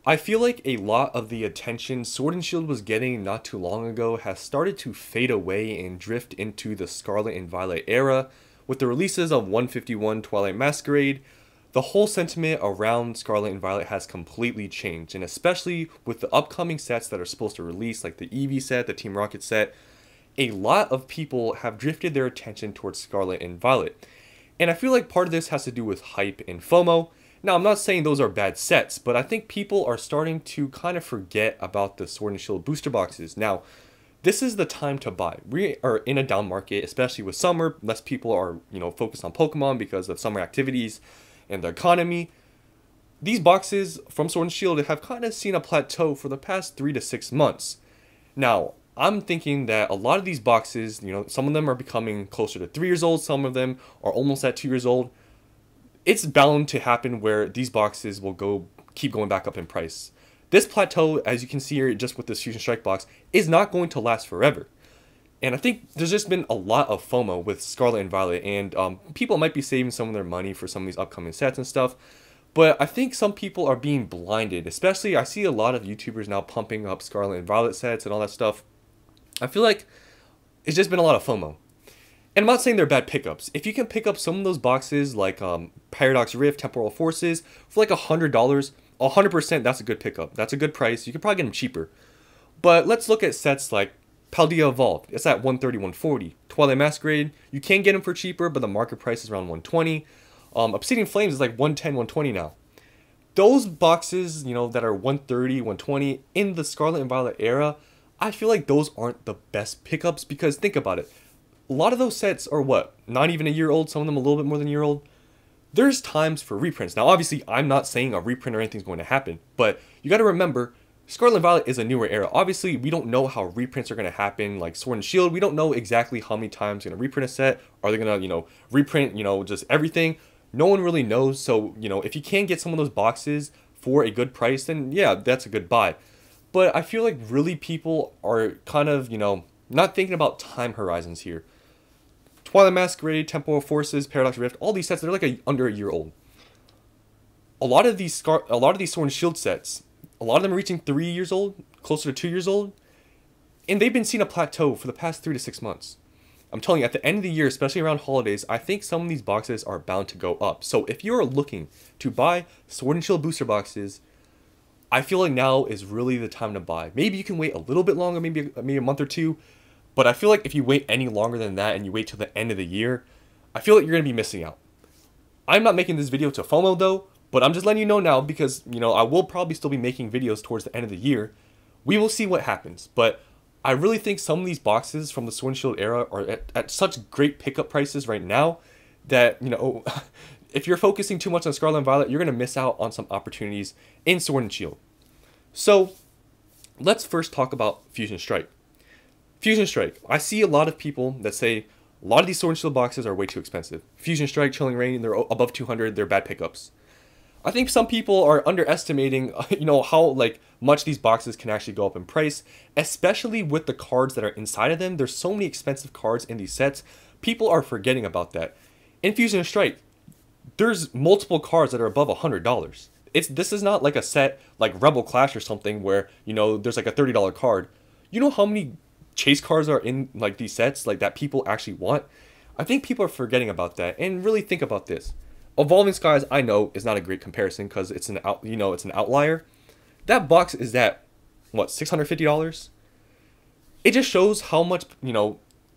I feel like a lot of the attention Sword and Shield was getting not too long ago has started to fade away and drift into the Scarlet and Violet era. With the releases of 151 Twilight Masquerade, the whole sentiment around Scarlet and Violet has completely changed, and especially with the upcoming sets that are supposed to release, like the Eevee set, the Team Rocket set, a lot of people have drifted their attention towards Scarlet and Violet. And I feel like part of this has to do with hype and FOMO. Now, I'm not saying those are bad sets, but I think people are starting to kind of forget about the Sword and Shield booster boxes. Now, this is the time to buy. We are in a down market, especially with summer. Less people are, focused on Pokemon because of summer activities and the economy. These boxes from Sword and Shield have kind of seen a plateau for the past 3 to 6 months. Now, I'm thinking that a lot of these boxes, some of them are becoming closer to 3 years old, some of them are almost at 2 years old. It's bound to happen where these boxes will keep going back up in price. This plateau, as you can see here just with this Fusion Strike box, is not going to last forever. And I think there's just been a lot of FOMO with Scarlet and Violet, and people might be saving some of their money for some of these upcoming sets and stuff. But I think some people are being blinded, especially I see a lot of YouTubers now pumping up Scarlet and Violet sets and all that stuff. I feel like it's just been a lot of FOMO. And I'm not saying they're bad pickups. If you can pick up some of those boxes like Paradox Rift, Temporal Forces for like $100, 100% that's a good pickup. That's a good price. You could probably get them cheaper. But let's look at sets like Paldea Evolved. It's at 130, 140. Twilight Masquerade, you can get them for cheaper, but the market price is around 120. Obsidian Flames is like 110, 120 now. Those boxes, that are 130, 120 in the Scarlet and Violet era, I feel like those aren't the best pickups because think about it. A lot of those sets are what? Not even a year old, some of them a little bit more than a year old. There's times for reprints. Now, obviously, I'm not saying a reprint or anything's going to happen, but you got to remember, Scarlet and Violet is a newer era. Obviously, we don't know how reprints are going to happen, like Sword and Shield. We don't know exactly how many times they're going to reprint a set. Are they going to, reprint, just everything? No one really knows. So, if you can get some of those boxes for a good price, then yeah, that's a good buy. But I feel like really people are kind of, not thinking about time horizons here. Twilight Masquerade, Temporal Forces, Paradox Rift, all these sets, they're like under a year old. A lot of these Sword and Shield sets, a lot of them are reaching 3 years old, closer to 2 years old, and they've been seeing a plateau for the past 3 to 6 months. I'm telling you, at the end of the year, especially around holidays, I think some of these boxes are bound to go up. So if you're looking to buy Sword and Shield booster boxes, I feel like now is really the time to buy. Maybe you can wait a little bit longer, maybe a month or two, but I feel like if you wait any longer than that and you wait till the end of the year, I feel like you're going to be missing out. I'm not making this video to FOMO though, but I'm just letting you know now because, I will probably still be making videos towards the end of the year. We will see what happens, but I really think some of these boxes from the Sword and Shield era are at such great pickup prices right now that, if you're focusing too much on Scarlet and Violet, you're going to miss out on some opportunities in Sword and Shield. So, let's first talk about Fusion Strike. Fusion Strike. I see a lot of people that say a lot of these Sword and Shield boxes are way too expensive. Fusion Strike, Chilling Reign, they're above 200, they're bad pickups. I think some people are underestimating, how much these boxes can actually go up in price, especially with the cards that are inside of them. There's so many expensive cards in these sets. People are forgetting about that. In Fusion Strike, there's multiple cards that are above $100. This is not like a set like Rebel Clash or something where, there's like a $30 card. You know how many chase cards are in like these sets like that people actually want? I think people are forgetting about that, and really think about this. Evolving Skies, I know, is not a great comparison because it's an outlier. That box is at what, $650? It just shows how much,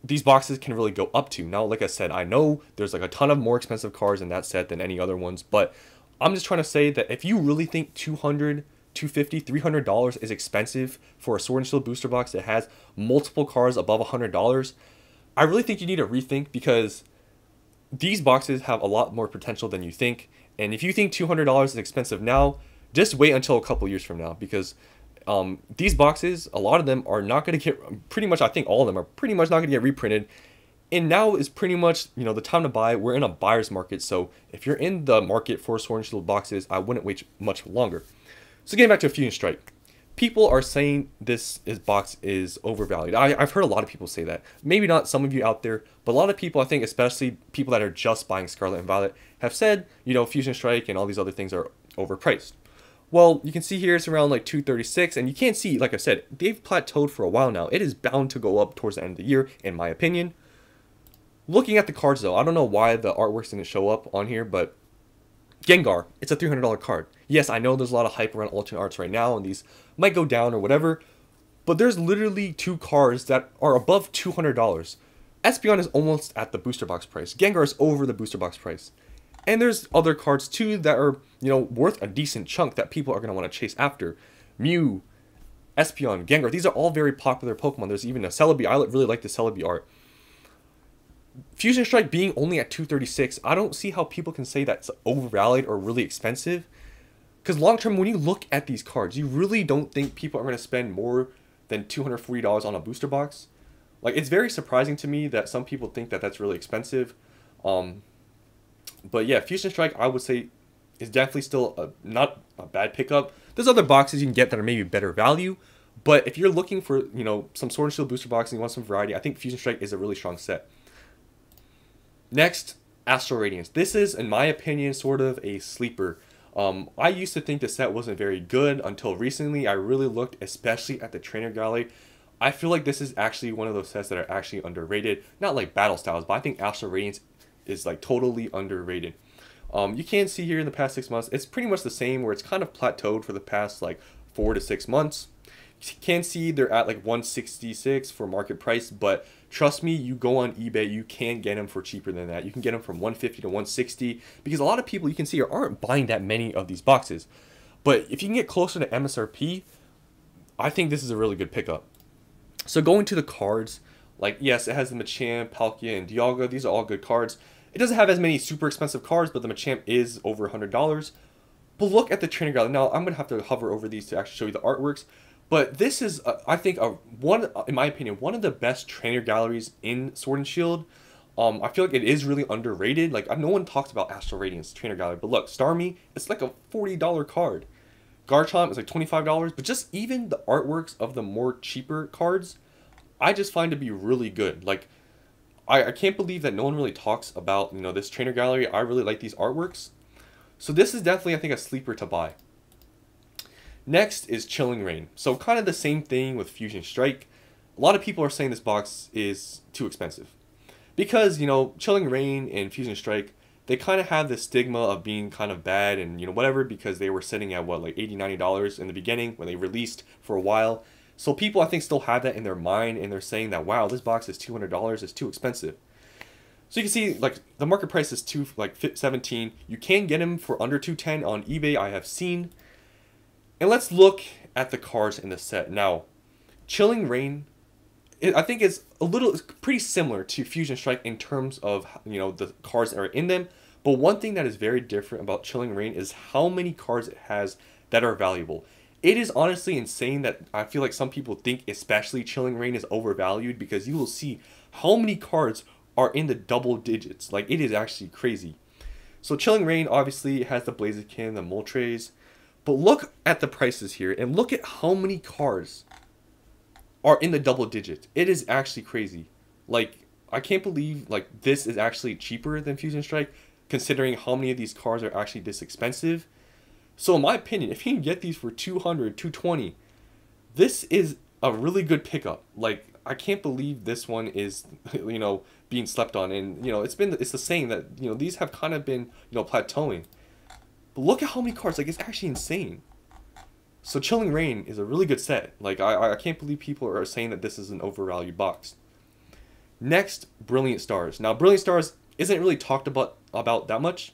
these boxes can really go up to. Now, like I said, I know there's like a ton of more expensive cards in that set than any other ones, but I'm just trying to say that if you really think $200, $250, $300 is expensive for a Sword and Shield booster box that has multiple cards above $100, I really think you need to rethink because these boxes have a lot more potential than you think. And if you think $200 is expensive now, just wait until a couple years from now because these boxes, a lot of them are not going to get, pretty much I think all of them are pretty much not going to get reprinted. And now is pretty much, the time to buy. We're in a buyer's market. So if you're in the market for Sword and Shield boxes, I wouldn't wait much longer. So getting back to Fusion Strike. People are saying this box is overvalued. I've heard a lot of people say that. Maybe not some of you out there, but a lot of people, I think, especially people that are just buying Scarlet and Violet, have said, Fusion Strike and all these other things are overpriced. Well, you can see here it's around like 236, and you can't see, like I said, they've plateaued for a while now. It is bound to go up towards the end of the year, in my opinion. Looking at the cards though, I don't know why the artworks didn't show up on here, but Gengar, it's a $300 card. Yes, I know there's a lot of hype around alternate arts right now, and these might go down or whatever, but there's literally two cards that are above $200. Espeon is almost at the booster box price. Gengar is over the booster box price. And there's other cards too that are, worth a decent chunk that people are going to want to chase after. Mew, Espeon, Gengar, these are all very popular Pokemon. There's even a Celebi. I really like the Celebi art. Fusion Strike being only at 236, I don't see how people can say that's overvalued or really expensive. Because long term, when you look at these cards, you really don't think people are going to spend more than $240 on a booster box. Like, it's very surprising to me that some people think that that's really expensive. But yeah, Fusion Strike, I would say, is definitely still not a bad pickup. There's other boxes you can get that are maybe better value. But if you're looking for, some Sword and Shield booster box and you want some variety, I think Fusion Strike is a really strong set. Next, Astral Radiance. This is, in my opinion, sort of a sleeper. I used to think the set wasn't very good until recently. I really looked, especially at the trainer gallery. I feel like this is actually one of those sets that are actually underrated. Not like Battle Styles, but I think Astral Radiance is like totally underrated. You can see here in the past 6 months, it's pretty much the same, where it's kind of plateaued for the past like 4 to 6 months. You can see they're at like 166 for market price, but trust me, you go on eBay, you can get them for cheaper than that. You can get them from 150 to 160 because a lot of people you can see aren't buying that many of these boxes. But if you can get closer to MSRP, I think this is a really good pickup. So going to the cards, like yes, it has the Machamp, Palkia, and Dialga. These are all good cards. It doesn't have as many super expensive cards, but the Machamp is over $100. But look at the trainer gallery. Now I'm gonna have to hover over these to actually show you the artworks. But this is, I think, in my opinion, one of the best trainer galleries in Sword and Shield. I feel like it is really underrated. Like, no one talks about Astral Radiance trainer gallery. But look, Starmie, it's like a $40 card. Garchomp is like $25. But just even the artworks of the more cheaper cards, I just find to be really good. Like, I can't believe that no one really talks about, this trainer gallery. I really like these artworks. So this is definitely, I think, a sleeper to buy. Next is Chilling Reign. So kind of the same thing with Fusion Strike. A lot of people are saying this box is too expensive. Because, Chilling Reign and Fusion Strike, they kind of have this stigma of being kind of bad and, whatever, because they were sitting at, what, like $80, $90 in the beginning when they released for a while. So people, I think, still have that in their mind, and they're saying that, wow, this box is $200, it's too expensive. So you can see, like, the market price is $217. You can get them for under $210 on eBay, I have seen. And let's look at the cards in the set. Now, Chilling Reign, I think it's pretty similar to Fusion Strike in terms of, the cards that are in them. But one thing that is very different about Chilling Reign is how many cards it has that are valuable. It is honestly insane that I feel like some people think especially Chilling Reign is overvalued because you will see how many cards are in the double digits. Like, it is actually crazy. So Chilling Reign obviously has the Blaziken, the Moltres. But look at the prices here and look at how many cards are in the double digits. It is actually crazy. Like, I can't believe like this is actually cheaper than Fusion Strike considering how many of these cards are actually this expensive. So in my opinion, if you can get these for $200, $220, this is a really good pickup. Like, I can't believe this one is, being slept on. And, it's the saying that, these have kind of been, plateauing. But look at how many cards. Like, it's actually insane. So Chilling Reign is a really good set. Like, I can't believe people are saying that this is an overvalued box. Next, Brilliant Stars. Now, Brilliant Stars isn't really talked about that much,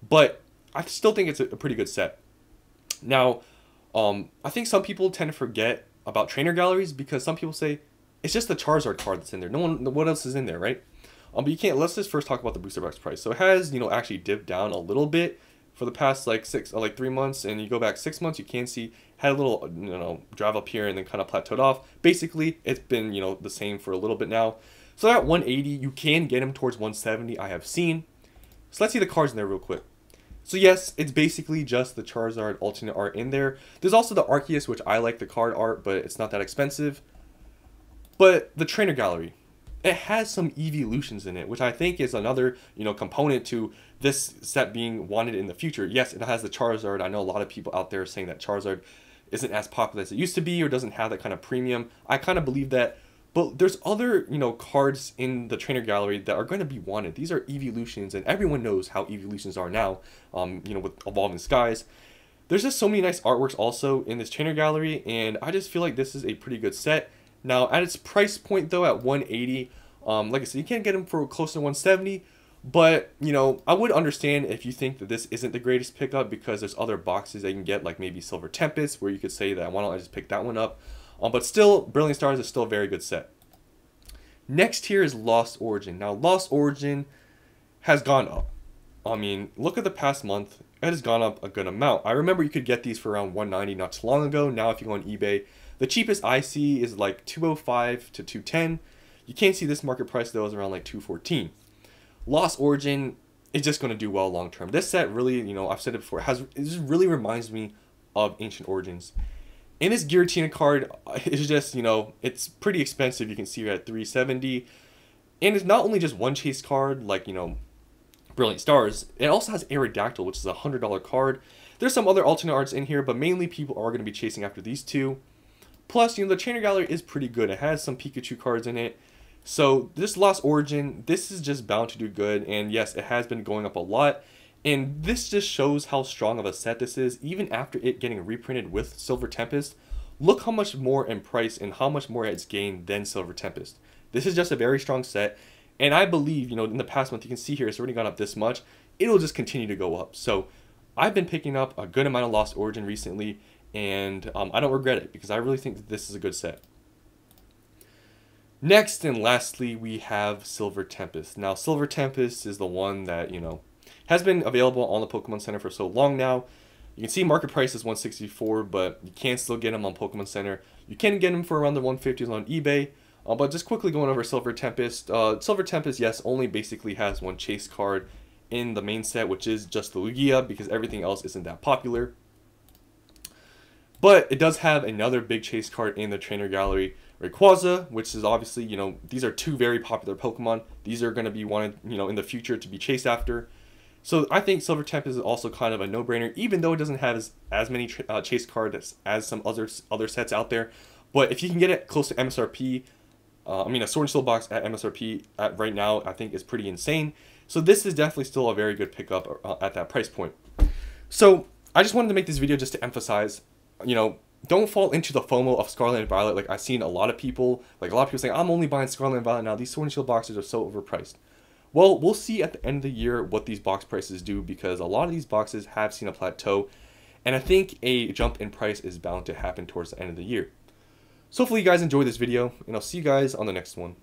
but I still think it's a pretty good set. Now, I think some people tend to forget about trainer galleries because some people say it's just the Charizard card that's in there. No one, what else is in there, right? But you can't. Let's just first talk about the booster box price. So it has, actually dipped down a little bit for the past like 3 months, and you go back 6 months, you can see had a little drive up here and then kind of plateaued off. Basically, it's been the same for a little bit now. So at 180, you can get them towards 170. I have seen. So let's see the cards in there real quick. So yes, it's basically just the Charizard alternate art in there. There's also the Arceus, which I like the card art, but it's not that expensive. But the trainer gallery, it has some evolutions in it, which I think is another component to this set being wanted in the future. Yes, it has the Charizard. I know a lot of people out there saying that Charizard isn't as popular as it used to be or doesn't have that kind of premium. I kind of believe that, but there's other, cards in the trainer gallery that are going to be wanted. These are evolutions, and everyone knows how evolutions are now, with Evolving Skies. There's just so many nice artworks also in this trainer gallery, and I just feel like this is a pretty good set. Now, at its price point, though, at 180, like I said, you can't get them for close to 170, but, I would understand if you think that this isn't the greatest pickup, because there's other boxes that you can get, like maybe Silver Tempest, where you could say that, why don't I just pick that one up? But still, Brilliant Stars is still a very good set. Next here is Lost Origin. Now, Lost Origin has gone up. I mean, look at the past month. It has gone up a good amount. I remember you could get these for around 190 not too long ago. Now, if you go on eBay, the cheapest I see is like 205 to 210. You can't see this market price, though, is around like 214. Lost Origin is just going to do well long term. This set really, I've said it before, it just really reminds me of Ancient Origins. And this Giratina card is just, it's pretty expensive. You can see it at 370. And it's not only just one chase card, like, Brilliant Stars. It also has Aerodactyl, which is a $100 card. There's some other alternate arts in here, but mainly people are going to be chasing after these two. Plus, the trainer gallery is pretty good. It has some Pikachu cards in it. So this Lost Origin, this is just bound to do good. And yes, it has been going up a lot. And this just shows how strong of a set this is, even after it getting reprinted with Silver Tempest. Look how much more in price and how much more it's gained than Silver Tempest. This is just a very strong set, and I believe, in the past month, you can see here, it's already gone up this much. It'll just continue to go up. So I've been picking up a good amount of Lost Origin recently, and I don't regret it, because I really think that this is a good set. Next and lastly, we have Silver Tempest. Now, Silver Tempest is the one that, has been available on the Pokemon Center for so long now. You can see market price is 164, but you can still get them on Pokemon Center. You can get them for around the 150s on eBay. But just quickly going over Silver Tempest. Silver Tempest, yes, only basically has one chase card in the main set, which is just the Lugia, because everything else isn't that popular. But it does have another big chase card in the trainer gallery, Rayquaza, which is obviously, these are two very popular Pokemon. These are going to be wanted, in the future to be chased after. So I think Silver Tempest is also kind of a no-brainer, even though it doesn't have as many chase cards as some other sets out there. But if you can get it close to MSRP, a Sword and Shield box at MSRP right now, I think is pretty insane. So this is definitely still a very good pickup at that price point. So I just wanted to make this video just to emphasize, don't fall into the FOMO of Scarlet and Violet. Like I've seen a lot of people saying, I'm only buying Scarlet and Violet now. These Sword and Shield boxes are so overpriced. Well, we'll see at the end of the year what these box prices do, because a lot of these boxes have seen a plateau, and I think a jump in price is bound to happen towards the end of the year. So hopefully you guys enjoyed this video, and I'll see you guys on the next one.